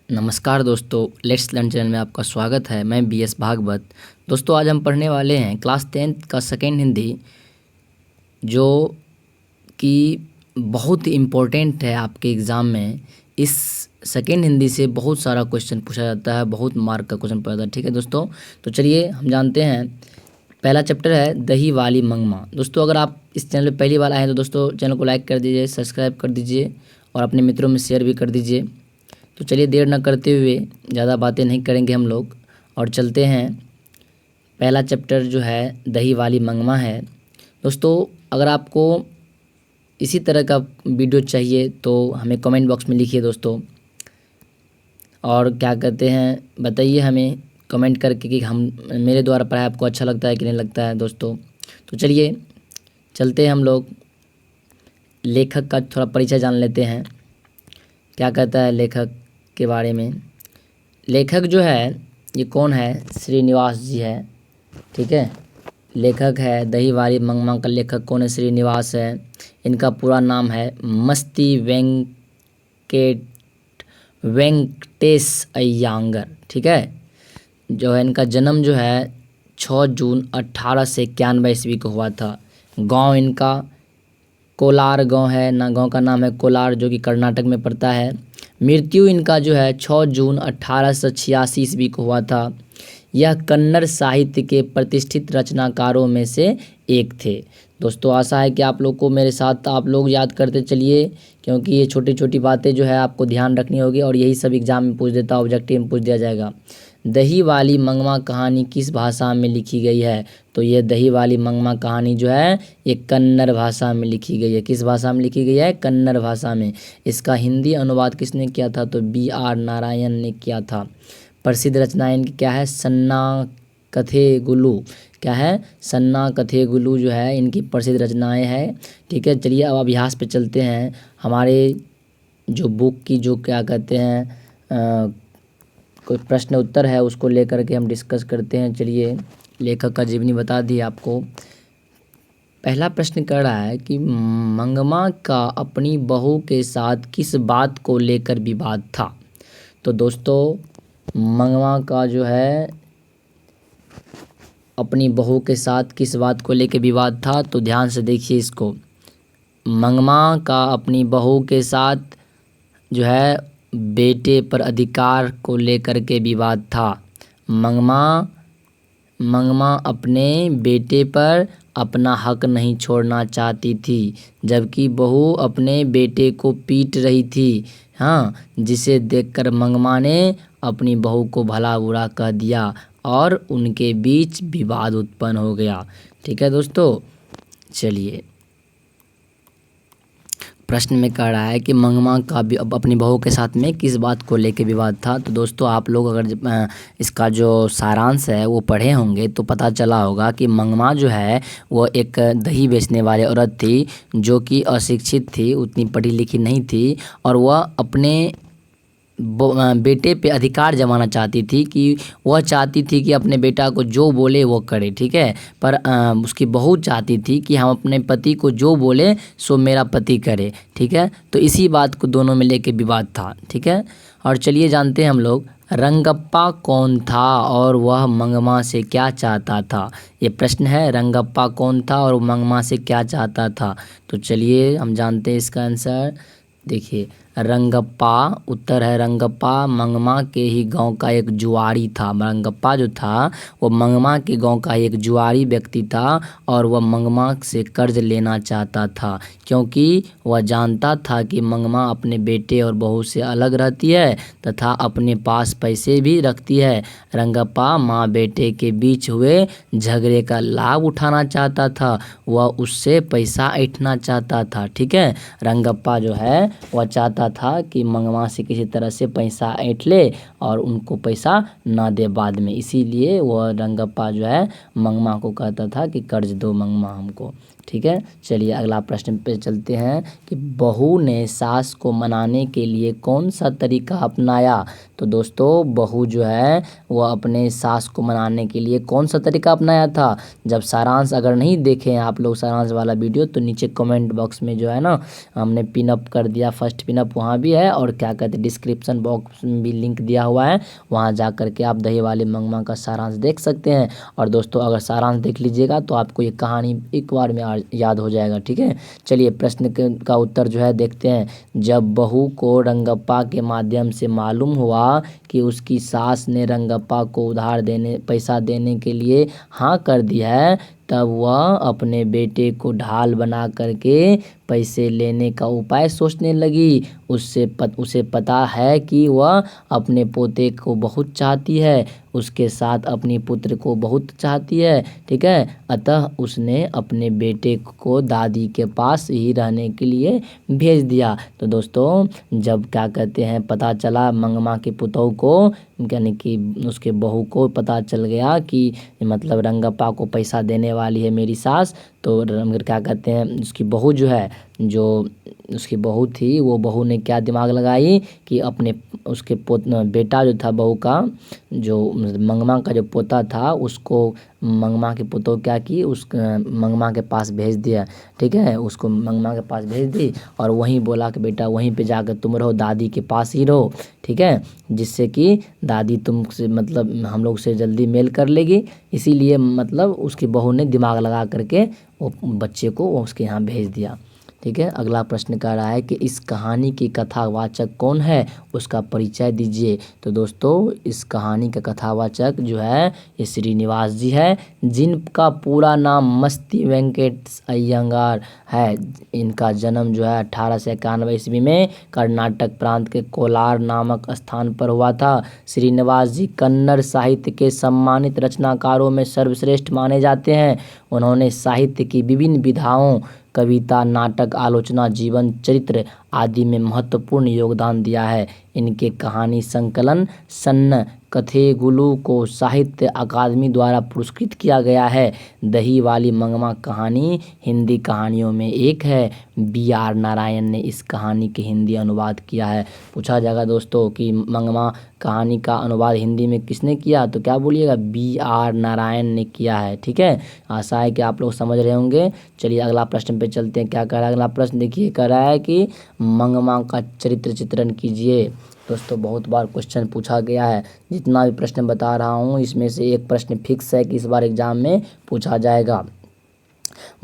नमस्कार दोस्तों, let's learn channel में आपका स्वागत है। मैं बी एस भागवत। दोस्तों आज हम पढ़ने वाले हैं क्लास 10th का सेकेंड हिंदी, जो कि बहुत इम्पोर्टेंट है आपके एग्ज़ाम में। इस सेकेंड हिंदी से बहुत सारा क्वेश्चन पूछा जाता है, बहुत मार्क का क्वेश्चन पूछा जाता है। ठीक है दोस्तों, तो चलिए हम जानते हैं। पहला चैप्टर है दही वाली मंगमा। दोस्तों अगर आप इस चैनल पर पहली बार आए हैं तो दोस्तों चैनल को लाइक कर दीजिए, सब्सक्राइब कर दीजिए और अपने मित्रों में शेयर भी कर दीजिए। तो चलिए देर न करते हुए, ज़्यादा बातें नहीं करेंगे हम लोग और चलते हैं। पहला चैप्टर जो है दही वाली मंगमा है। दोस्तों अगर आपको इसी तरह का वीडियो चाहिए तो हमें कमेंट बॉक्स में लिखिए दोस्तों, और क्या कहते हैं बताइए हमें कमेंट करके कि हम मेरे द्वारा पढ़ाया आपको अच्छा लगता है कि नहीं लगता है दोस्तों। तो चलिए चलते हैं हम लोग लेखक का थोड़ा परिचय जान लेते हैं। क्या कहता है लेखक के बारे में। लेखक जो है ये कौन है? श्रीनिवास जी है। ठीक है, लेखक है दही वाली मंगमा का लेखक कौन है? श्रीनिवास है। इनका पूरा नाम है मस्ती वेंकटेश अय्यांगर। ठीक है, जो है इनका जन्म जो है 6 जून 1891 ईस्वी को हुआ था। गांव इनका कोलार गांव है ना, गांव का नाम है कोलार, जो कि कर्नाटक में पड़ता है। मृत्यु इनका जो है 6 जून 1886 ईस्वी को हुआ था। यह कन्नड़ साहित्य के प्रतिष्ठित रचनाकारों में से एक थे। दोस्तों आशा है कि आप लोग को मेरे साथ आप लोग याद करते चलिए, क्योंकि ये छोटी छोटी बातें जो है आपको ध्यान रखनी होगी और यही सब एग्जाम में पूछ देता, ऑब्जेक्टिव में पूछ दिया जाएगा। दही वाली मंगमा कहानी किस भाषा में लिखी गई है? तो ये दही वाली मंगमा कहानी जो है ये कन्नड़ भाषा में लिखी गई है। किस भाषा में लिखी गई है? कन्नड़ भाषा में। इसका हिंदी अनुवाद किसने किया था? तो B.R. नारायण ने किया था। प्रसिद्ध रचनाएं इनकी क्या है? सन्ना कथेगुलु। क्या है? सन्ना कथेगुलु जो है इनकी प्रसिद्ध रचनाएं हैं। ठीक है, चलिए अब अभ्यास पे चलते हैं। हमारे जो बुक की जो क्या कहते हैं कोई प्रश्न उत्तर है उसको लेकर के हम डिस्कस करते हैं। चलिए लेखक का जीवनी बता दी आपको। पहला प्रश्न कर रहा है कि मंगमा का अपनी बहू के साथ किस बात को लेकर विवाद था? तो दोस्तों मंगमा का जो है अपनी बहू के साथ किस बात को लेकर विवाद था, तो ध्यान से देखिए इसको। मंगमा का अपनी बहू के साथ जो है बेटे पर अधिकार को लेकर के विवाद था। मंगमा अपने बेटे पर अपना हक नहीं छोड़ना चाहती थी, जबकि बहू अपने बेटे को पीट रही थी। हाँ, जिसे देखकर मंगमा ने अपनी बहू को भला बुरा कह दिया और उनके बीच विवाद उत्पन्न हो गया। ठीक है दोस्तों, चलिए प्रश्न में कह रहा है कि मंगमा का भी अपनी बहू के साथ में किस बात को लेकर विवाद था। तो दोस्तों आप लोग अगर इसका जो सारांश है वो पढ़े होंगे तो पता चला होगा कि मंगमा जो है वो एक दही बेचने वाली औरत थी, जो कि अशिक्षित थी, उतनी पढ़ी लिखी नहीं थी, और वह अपने बेटे पे अधिकार जमाना चाहती थी कि वह चाहती थी कि अपने बेटा को जो बोले वो करे। ठीक है, पर उसकी बहू चाहती थी कि हम अपने पति को जो बोले सो मेरा पति करे। ठीक है, तो इसी बात को दोनों में लेके विवाद था। ठीक है, और चलिए जानते हैं हम लोग रंगप्पा कौन था और वह मंगमा से क्या चाहता था। ये प्रश्न है, रंगप्पा कौन था और मंगमा से क्या चाहता था। तो चलिए हम जानते हैं इसका आंसर। देखिए रंगप्पा, उत्तर है रंगप्पा मंगमा के ही गांव का एक जुआरी था। रंगप्पा जो था वो मंगमा के गांव का एक जुआरी व्यक्ति था और वह मंगमा से कर्ज लेना चाहता था, क्योंकि वह जानता था कि मंगमा अपने बेटे और बहू से अलग रहती है तथा अपने पास पैसे भी रखती है। रंगप्पा माँ बेटे के बीच हुए झगड़े का लाभ उठाना चाहता था, वह उससे पैसा ऐंठना चाहता था। ठीक है, रंगप्पा जो है वह चाहता था कि मंगमा से किसी तरह से पैसा ऐंठ ले और उनको पैसा ना दे बाद में, इसीलिए वह रंगप्पा जो है मंगमा को कहता था कि कर्ज दो मंगमा हमको। ठीक है, चलिए अगला प्रश्न पे चलते हैं कि बहू ने सास को मनाने के लिए कौन सा तरीका अपनाया। तो दोस्तों बहू जो है वो अपने सास को मनाने के लिए कौन सा तरीका अपनाया था। जब सारांश अगर नहीं देखे हैं आप लोग सारांश वाला वीडियो तो नीचे कमेंट बॉक्स में जो है ना हमने पिनअप कर दिया, फर्स्ट पिनअप वहाँ भी है और क्या कहते हैं डिस्क्रिप्शन बॉक्स में भी लिंक दिया हुआ है, वहाँ जा करके आप दही वाले मंगमा का सारांश देख सकते हैं। और दोस्तों अगर सारांश देख लीजिएगा तो आपको ये कहानी एक बार में याद हो जाएगा। ठीक है, चलिए प्रश्न का उत्तर जो है देखते हैं। जब बहू को रंगप्पा के माध्यम से मालूम हुआ कि उसकी सास ने रंगप्पा को उधार पैसा देने के लिए हाँ कर दिया है, तब वह अपने बेटे को ढाल बना करके पैसे लेने का उपाय सोचने लगी। उसे पता है कि वह अपने पोते को बहुत चाहती है, उसके साथ अपनी पुत्र को बहुत चाहती है। ठीक है, अतः उसने अपने बेटे को दादी के पास ही रहने के लिए भेज दिया। तो दोस्तों जब क्या कहते हैं पता चला मंगमा के पुतोह को, यानी कि उसके बहू को पता चल गया कि मतलब रंगप्पा को पैसा देने वाली है मेरी सास, तो क्या कहते हैं उसकी बहू जो है, जो उसकी बहू थी, वो बहू ने क्या दिमाग लगाई कि अपने उसके बेटा जो था बहू का, जो मंगमा का जो पोता था, उसको मंगमा के पुतोह क्या की उस मंगमा के पास भेज दिया। ठीक है, उसको मंगमा के पास भेज दी और वहीं बोला कि बेटा वहीं पे जाकर तुम रहो, दादी के पास ही रहो। ठीक है, जिससे कि दादी तुमसे मतलब हम लोग से जल्दी मेल कर लेगी, इसीलिए मतलब उसकी बहू ने दिमाग लगा करके वो बच्चे को उसके यहाँ भेज दिया। ठीक है, अगला प्रश्न कह रहा है कि इस कहानी की कथावाचक कौन है, उसका परिचय दीजिए। तो दोस्तों इस कहानी का कथावाचक जो है ये श्रीनिवास जी है, जिनका पूरा नाम मस्ती वेंकट अय्यंगार है। इनका जन्म जो है 1891 ईस्वी में कर्नाटक प्रांत के कोलार नामक स्थान पर हुआ था। श्रीनिवास जी कन्नड़ साहित्य के सम्मानित रचनाकारों में सर्वश्रेष्ठ माने जाते हैं। उन्होंने साहित्य की विभिन्न विधाओं, कविता, नाटक, आलोचना, जीवन चरित्र आदि में महत्वपूर्ण योगदान दिया है। इनके कहानी संकलन सन्न कथेगुलु को साहित्य अकादमी द्वारा पुरस्कृत किया गया है। दही वाली मंगमा कहानी हिंदी कहानियों में एक है। B.R. नारायण ने इस कहानी के हिंदी अनुवाद किया है। पूछा जाएगा दोस्तों कि मंगमा कहानी का अनुवाद हिंदी में किसने किया, तो क्या बोलिएगा B.R. नारायण ने किया है। ठीक है, आशा है कि आप लोग समझ रहे होंगे। चलिए अगला प्रश्न पे चलते हैं। क्या कह रहा है अगला प्रश्न, देखिए कह रहा है कि मंगमा का चरित्र चित्रण कीजिए। दोस्तों बहुत बार क्वेश्चन पूछा गया है, जितना भी प्रश्न बता रहा हूँ इसमें से एक प्रश्न फिक्स है कि इस बार एग्जाम में पूछा जाएगा।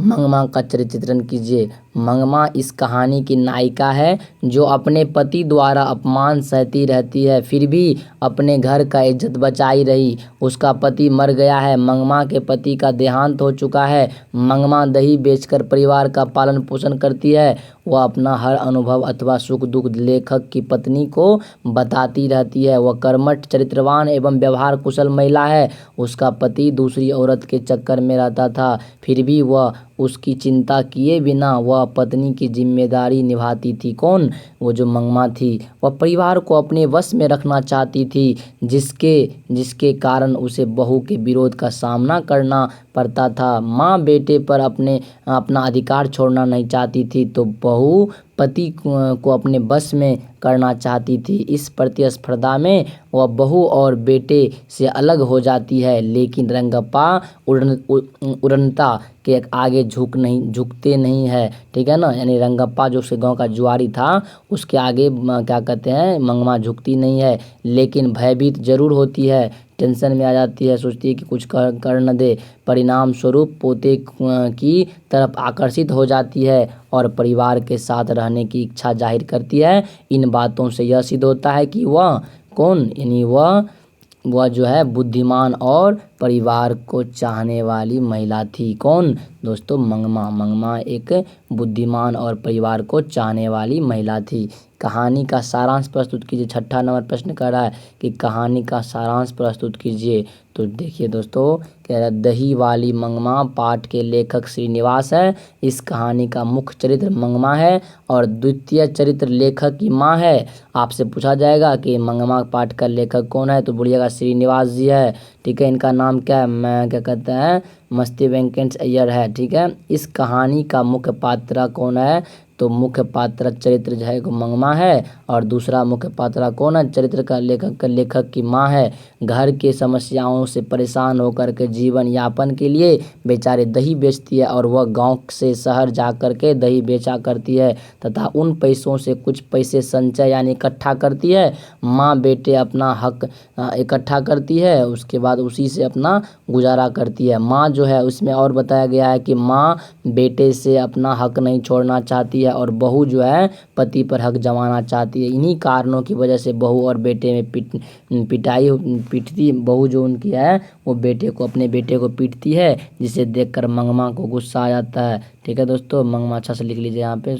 मंगमा का चरित्र चित्रण कीजिए। मंगमा इस कहानी की नायिका है जो अपने पति द्वारा अपमान सहती रहती है, फिर भी अपने घर का इज्जत बचाई रही। उसका पति मर गया है, मंगमा के पति का देहांत हो चुका है। मंगमा दही बेचकर परिवार का पालन पोषण करती है। वह अपना हर अनुभव अथवा सुख दुख लेखक की पत्नी को बताती रहती है। वह कर्मठ, चरित्रवान एवं व्यवहार कुशल महिला है। उसका पति दूसरी औरत के चक्कर में रहता था, फिर भी वह उसकी चिंता किए बिना वह पत्नी की जिम्मेदारी निभाती थी। कौन? वो जो मंगमा थी। वह परिवार को अपने वश में रखना चाहती थी, जिसके कारण उसे बहू के विरोध का सामना करना पड़ता था। माँ बेटे पर अपना अधिकार छोड़ना नहीं चाहती थी, तो बहू पति को अपने बस में करना चाहती थी। इस प्रतिस्पर्धा में वह बहू और बेटे से अलग हो जाती है, लेकिन रंगप्पा उड़नता के आगे झुकते नहीं है। ठीक है ना, यानी रंगप्पा जो उसके गांव का जुआरी था उसके आगे क्या कहते हैं मंगमा झुकती नहीं है, लेकिन भयभीत जरूर होती है, टेंशन में आ जाती है, सोचती है कि कुछ कर न दे। परिणाम स्वरूप पोते की तरफ आकर्षित हो जाती है और परिवार के साथ रहने की इच्छा जाहिर करती है। इन बातों से यह सिद्ध होता है कि वह कौन, यानी वह जो है बुद्धिमान और परिवार को चाहने वाली महिला थी। कौन दोस्तों? मंगमा एक बुद्धिमान और परिवार को चाहने वाली महिला थी। कहानी का सारांश प्रस्तुत कीजिए। 6ठा नंबर प्रश्न कर रहा है कि कहानी का सारांश प्रस्तुत कीजिए। तो देखिए दोस्तों, कह रहा है दही वाली मंगमा पाठ के लेखक श्रीनिवास है। इस कहानी का मुख्य चरित्र मंगमा है और द्वितीय चरित्र लेखक की माँ है। आपसे पूछा जाएगा कि मंगमा पाठ का लेखक कौन है, तो बोलिएगा श्रीनिवास जी है। ठीक है, इनका नाम क्या है, मैं क्या कहते हैं, मस्ती वेंकट अय्यर है। ठीक है, इस कहानी का मुख्य पात्र कौन है, तो मुख्य पात्र चरित्र जो है वो मंगमा है और दूसरा मुख्य पात्र कौन है, चरित्र का लेखक की माँ है। घर के समस्याओं से परेशान होकर के जीवन यापन के लिए बेचारे दही बेचती है और वह गांव से शहर जा कर के दही बेचा करती है तथा उन पैसों से कुछ पैसे संचय यानी इकट्ठा करती है। माँ बेटे अपना हक इकट्ठा करती है, उसके बाद उसी से अपना गुजारा करती है। माँ जो है उसमें और बताया गया है कि माँ बेटे से अपना हक नहीं छोड़ना चाहती है और बहू जो है पति पर हक जमाना चाहती है। इन्हीं कारणों की वजह से बहू और बेटे में पिटाई पीटती बहू जो उनकी है वो अपने बेटे को पीटती है, जिसे देखकर मंगमा को गुस्सा आ जाता है। ठीक है दोस्तों, मंगमा अच्छा से लिख लीजिए यहाँ पे।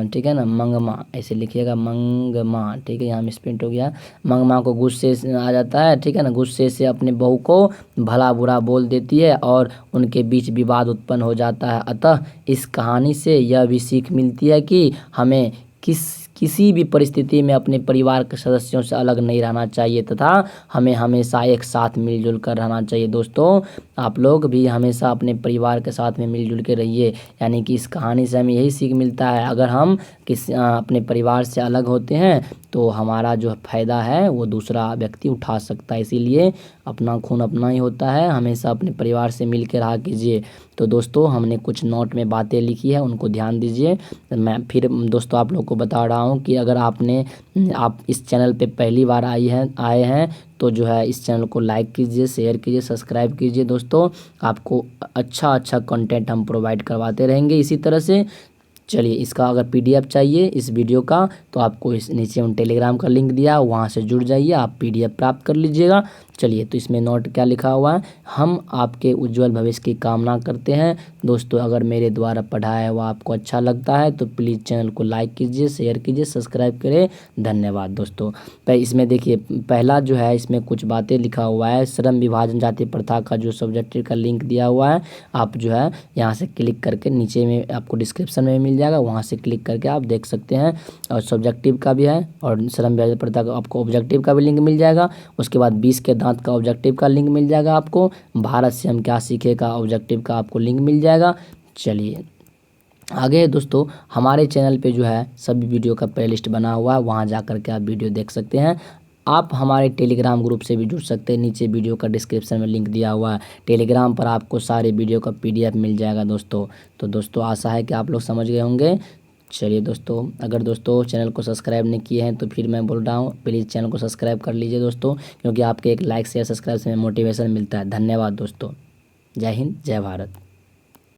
ठीक है ना, मंगमा ऐसे लिखिएगा, मंगमा। ठीक है, यहाँ मिसप्रिंट हो गया। मंगमा को गुस्से से आ जाता है। ठीक है ना, गुस्से से अपने बहू को भला बुरा बोल देती है और उनके बीच विवाद उत्पन्न हो जाता है। अतः इस कहानी से यह भी सीख मिलती है कि हमें किसी भी परिस्थिति में अपने परिवार के सदस्यों से अलग नहीं रहना चाहिए तथा हमें हमेशा एक साथ मिलजुल कर रहना चाहिए। दोस्तों, आप लोग भी हमेशा अपने परिवार के साथ में मिलजुल के रहिए। यानी कि इस कहानी से हमें यही सीख मिलता है, अगर हम अपने परिवार से अलग होते हैं तो हमारा जो फ़ायदा है वो दूसरा व्यक्ति उठा सकता है। इसीलिए अपना खून अपना ही होता है, हमेशा अपने परिवार से मिल के रहा कीजिए। तो दोस्तों, हमने कुछ नोट में बातें लिखी है, उनको ध्यान दीजिए। मैं फिर दोस्तों आप लोग को बता रहा हूँ कि अगर आप इस चैनल पे पहली बार आए हैं तो जो है इस चैनल को लाइक कीजिए, शेयर कीजिए, सब्सक्राइब कीजिए। दोस्तों, आपको अच्छा कंटेंट हम प्रोवाइड करवाते रहेंगे इसी तरह से। चलिए, इसका अगर पीडीएफ चाहिए इस वीडियो का तो आपको इस नीचे उन टेलीग्राम का लिंक दिया, वहाँ से जुड़ जाइए, आप पीडीएफ प्राप्त कर लीजिएगा। चलिए, तो इसमें नोट क्या लिखा हुआ है, हम आपके उज्जवल भविष्य की कामना करते हैं। दोस्तों, अगर मेरे द्वारा पढ़ाया हुआ आपको अच्छा लगता है तो प्लीज़ चैनल को लाइक कीजिए, शेयर कीजिए, सब्सक्राइब करें। धन्यवाद दोस्तों। इसमें देखिए, पहला जो है इसमें कुछ बातें लिखा हुआ है, श्रम विभाजन जाति प्रथा का जो सब्जेक्टिव का लिंक दिया हुआ है, आप जो है यहाँ से क्लिक करके नीचे में आपको डिस्क्रिप्शन में मिल जाएगा, वहाँ से क्लिक करके आप देख सकते हैं। और सब्जेक्टिव का भी है और श्रम विभाजन प्रथा का आपको ऑब्जेक्टिव का भी लिंक मिल जाएगा। उसके बाद 20 के दांत का ऑब्जेक्टिव का लिंक मिल जाएगा आपको। भारत से हम क्या सीखे का ऑब्जेक्टिव का आपको लिंक मिल जाएगा। चलिए आगे दोस्तों, हमारे चैनल पे जो है सभी वीडियो का प्लेलिस्ट बना हुआ है, वहाँ जा कर के आप वीडियो देख सकते हैं। आप हमारे टेलीग्राम ग्रुप से भी जुड़ सकते हैं, नीचे वीडियो का डिस्क्रिप्शन में लिंक दिया हुआ है। टेलीग्राम पर आपको सारे वीडियो का पीडीएफ मिल जाएगा दोस्तों। तो दोस्तों, आशा है कि आप लोग समझ गए होंगे। चलिए दोस्तों, अगर दोस्तों चैनल को सब्सक्राइब नहीं किए हैं तो फिर मैं बोल रहा हूँ प्लीज़ चैनल को सब्सक्राइब कर लीजिए दोस्तों, क्योंकि आपके एक लाइक शेयर सब्सक्राइब से मोटिवेशन मिलता है। धन्यवाद दोस्तों। जय हिंद, जय भारत।